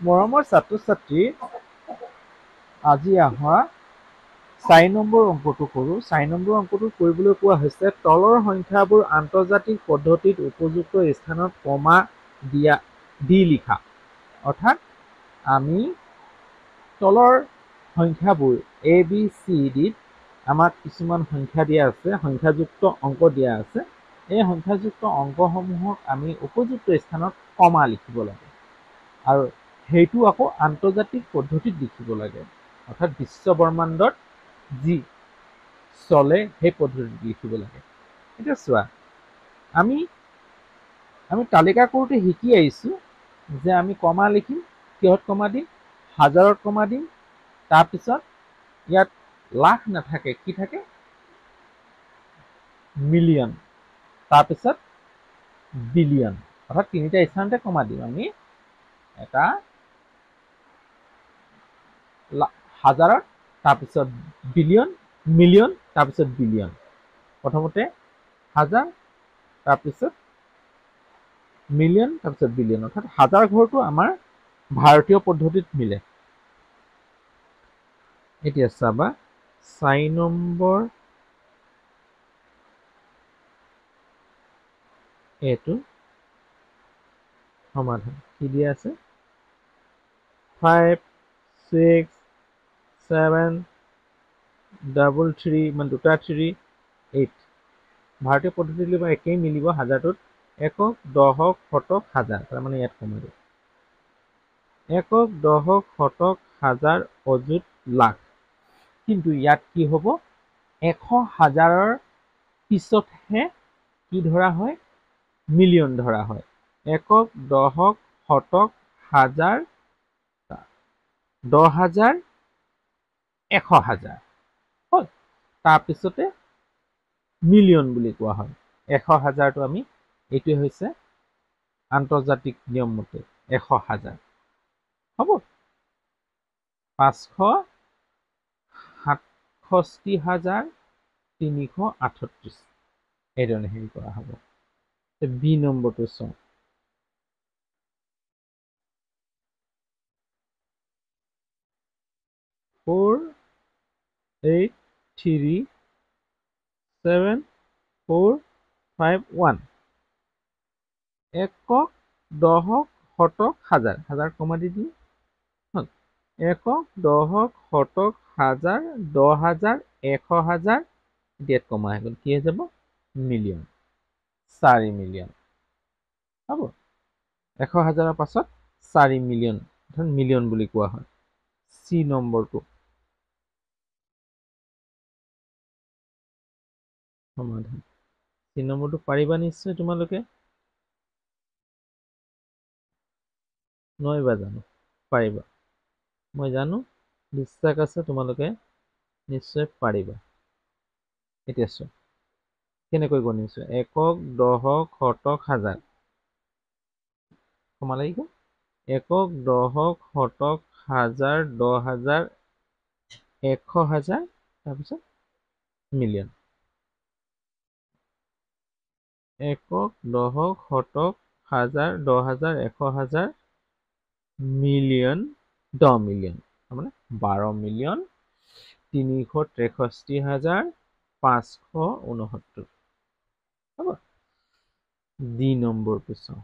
মৰমৰ ছাত্ৰ-ছাত্ৰী, আজি আহা 4 নম্বৰ অংকটো কৰোঁ। 4 নম্বৰ অংকটো কৰিবলৈ কোৱা হৈছে তলৰ সংখ্যাবোৰ আন্তৰ্জাতিক পদ্ধতিত উপযুক্ত স্থানত কমা দি লিখা। অৰ্থাৎ আমি তলৰ সংখ্যাবোৰ A, B, C, D আমাক কিছুমান সংখ্যা দিয়া আছে, সংখ্যাযুক্ত অংক দিয়া আছে। এই সংখ্যাযুক্ত অংকসমূহক আমি উপযুক্ত স্থানত কমা লিখিব লাগে আৰু সেইটো আকৌ আন্তৰ্জাতিক পদ্ধতিত লিখিব লাগে। অৰ্থাৎ বিশ্ব ব্ৰহ্মাণ্ডত যি চলে সেই পদ্ধতিত লিখিব লাগে। এতিয়া চোৱা, আমি তালিকা কৰোঁতে শিকি আহিছোঁ যে আমি কমা লিখিম। কিহত কমা দিম? হাজাৰত কমা দিম। তাৰপিছত ইয়াত লাখ নাথাকে, কি থাকে? মিলিয়ন। তাৰপিছত বিলিয়ন। অৰ্থাৎ তিনিটা স্থানতে কমা দিম আমি। এটা হাজাৰত, তাৰপিছত বিলিয়ন, মিলিয়ন, তাৰপিছত বিলিয়ন। প্ৰথমতে হাজাৰ, তাৰপিছত মিলিয়ন, তাৰপিছত বিলিয়ন। অৰ্থাৎ হাজাৰ ঘৰটো আমাৰ ভাৰতীয় পদ্ধতিত মিলে। এতিয়া চাবা 4 নম্বৰ এইটো সমাধান কি দিয়া আছে? 5, 6, 7, 3 মানে দুটা 3, 8। ভাৰতীয় পদ্ধতিলৈ বা একেই মিলিব। হাজাৰটোত একক, দশক, শতক, হাজাৰ, তাৰমানে ইয়াত কমাই দিওঁ। একক, দশক, শতক, হাজাৰ, অযুত, লাখ। কিন্তু ইয়াত কি হ'ব? 100 হাজাৰৰ পিছতহে কি ধৰা হয়? মিলিয়ন ধৰা হয়। একক, দশক, শতক, হাজাৰ, 10,000, 100,000 হ'ল। তাৰপিছতে মিলিয়ন বুলি কোৱা হয়। 100,000টো আমি, এইটোৱে হৈছে আন্তৰ্জাতিক নিয়ম মতে 100,000 হ'ব। 567,338 এইধৰণে হেৰি কৰা হ'ব। বি নম্বৰটো চাওঁ। 4, 8, 3, 7, 4, 5, 1। একক, দশক, শতক, হাজাৰ, হাজাৰ কমা দি দিম। একক, দশক, শতক, হাজাৰ, 10,000, 100,000, ইয়াত কমা হৈ গ'ল। কি হৈ যাব? মিলিয়ন। 4 মিলিয়ন হ'ব। 100,000ৰ পাছত 4 মিলিয়ন, অৰ্থাৎ মিলিয়ন বুলি কোৱা হয়। চি নম্বৰটো সমাধান। চি নম্বৰটো পাৰিবা নিশ্চয় তোমালোকে? নোৱাৰিবা জানো? পাৰিবা। মই জানো, বিশ্বাস আছে তোমালোকে নিশ্চয় পাৰিবা। এতিয়া চোৱা কেনেকৈ গণিছো। একক, দশক, শতক, হাজাৰ কমা লাগিব। একক, দশক, শতক, হাজাৰ, 10,000, 100,000, তাৰপিছত মিলিয়ন। একক, দশক, শতক, হাজাৰ, 10,000, 100,000, মিলিয়ন, 10 মিলিয়ন, তাৰমানে 12 মিলিয়ন 363,569 হ'ব। ডি নম্বৰটো চাওঁ।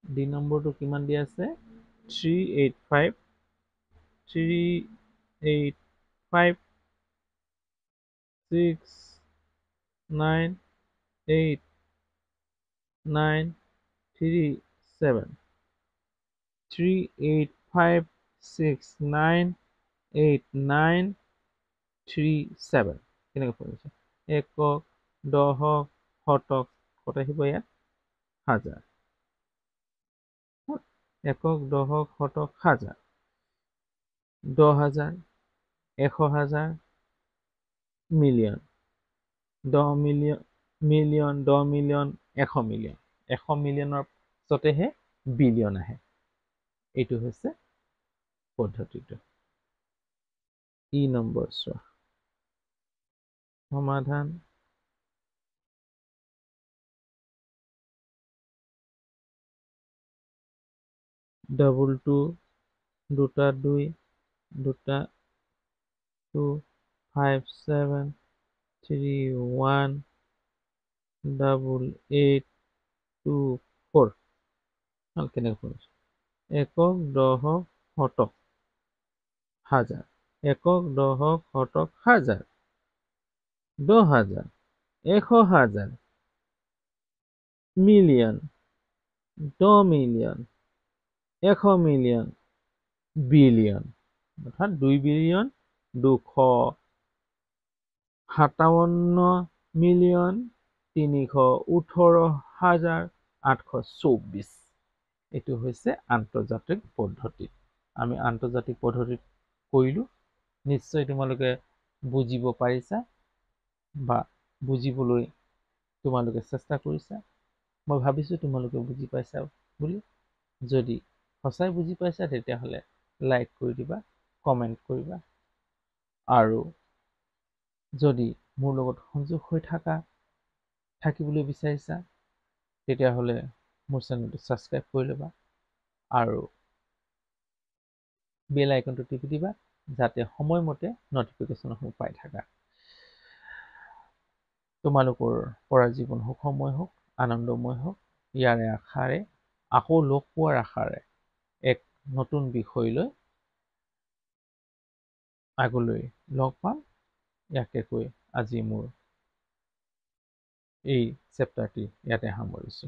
ডি নম্বৰটো কিমান দিয়া আছে? 385, 385, 6, 9, 8, 9, 3, 7। 385, 6, 9, 8, 9, 3, 7 কেনেকৈ পৰিছে? একক, দশক, শতক, ক'ত আহিব ইয়াত? হাজাৰ। একক, দশক, শতক, হাজাৰ, 10,000, 100,000, million, 10 million, million, 10 million, 100 million. 100 মিলিয়নৰ পিছতেহে বিলিয়ন আহে। এইটো হৈছে পদ্ধতিটো। ই নম্বৰ চোৱা। সমাধান ডাবল টু দুটা 2 দুটা 2 5 7 3 1 ডাবল 8 2 4 কেনেকৈ কৰিছো একক দশক শতক হাজাৰ একক দশক শতক হাজাৰ 10,000 100,000 মিলিয়ন 10 মিলিয়ন 100 মিলিয়ন বিলিয়ন অৰ্থাৎ 2 বিলিয়ন 257 মিলিয়ন 318,824 এইটো হৈছে আন্তৰ্জাতিক পদ্ধতি আমি আন্তৰ্জাতিক পদ্ধতিত কৰিলো নিশ্চয় তোমালোকে বুজিব পাৰিছা বা বুজিবলৈ তোমালোকে চেষ্টা কৰিছা মই ভাবিছো তোমালোকে বুজি পাইছা বুলি যদি সঁচাই বুজি পাইছা তেতিয়াহ'লে লাইক কৰি দিবা কমেন্ট কৰিবা আৰু যদি মোৰ লগত সংযোগ হৈ থাকিবলৈ বিচাৰিছা তেতিয়াহ'লে মোৰ চেনেলটো ছাবস্ক্ৰাইব কৰি ল'বা আৰু বেল আইকনটো টিপি দিবা যাতে সময়মতে নটিফিকেশ্যনসমূহ পাই থাকা তোমালোকৰ পৰা জীৱন সুখময় হওক আনন্দময় হওক ইয়াৰে আশাৰে আকৌ লগ পোৱাৰ আশাৰে এক নতুন বিষয় লৈ আগলৈ লগ পাম ইয়াকে কৈ আজি মোৰ এই চেপ্টাৰটি ইয়াতে সামৰিছো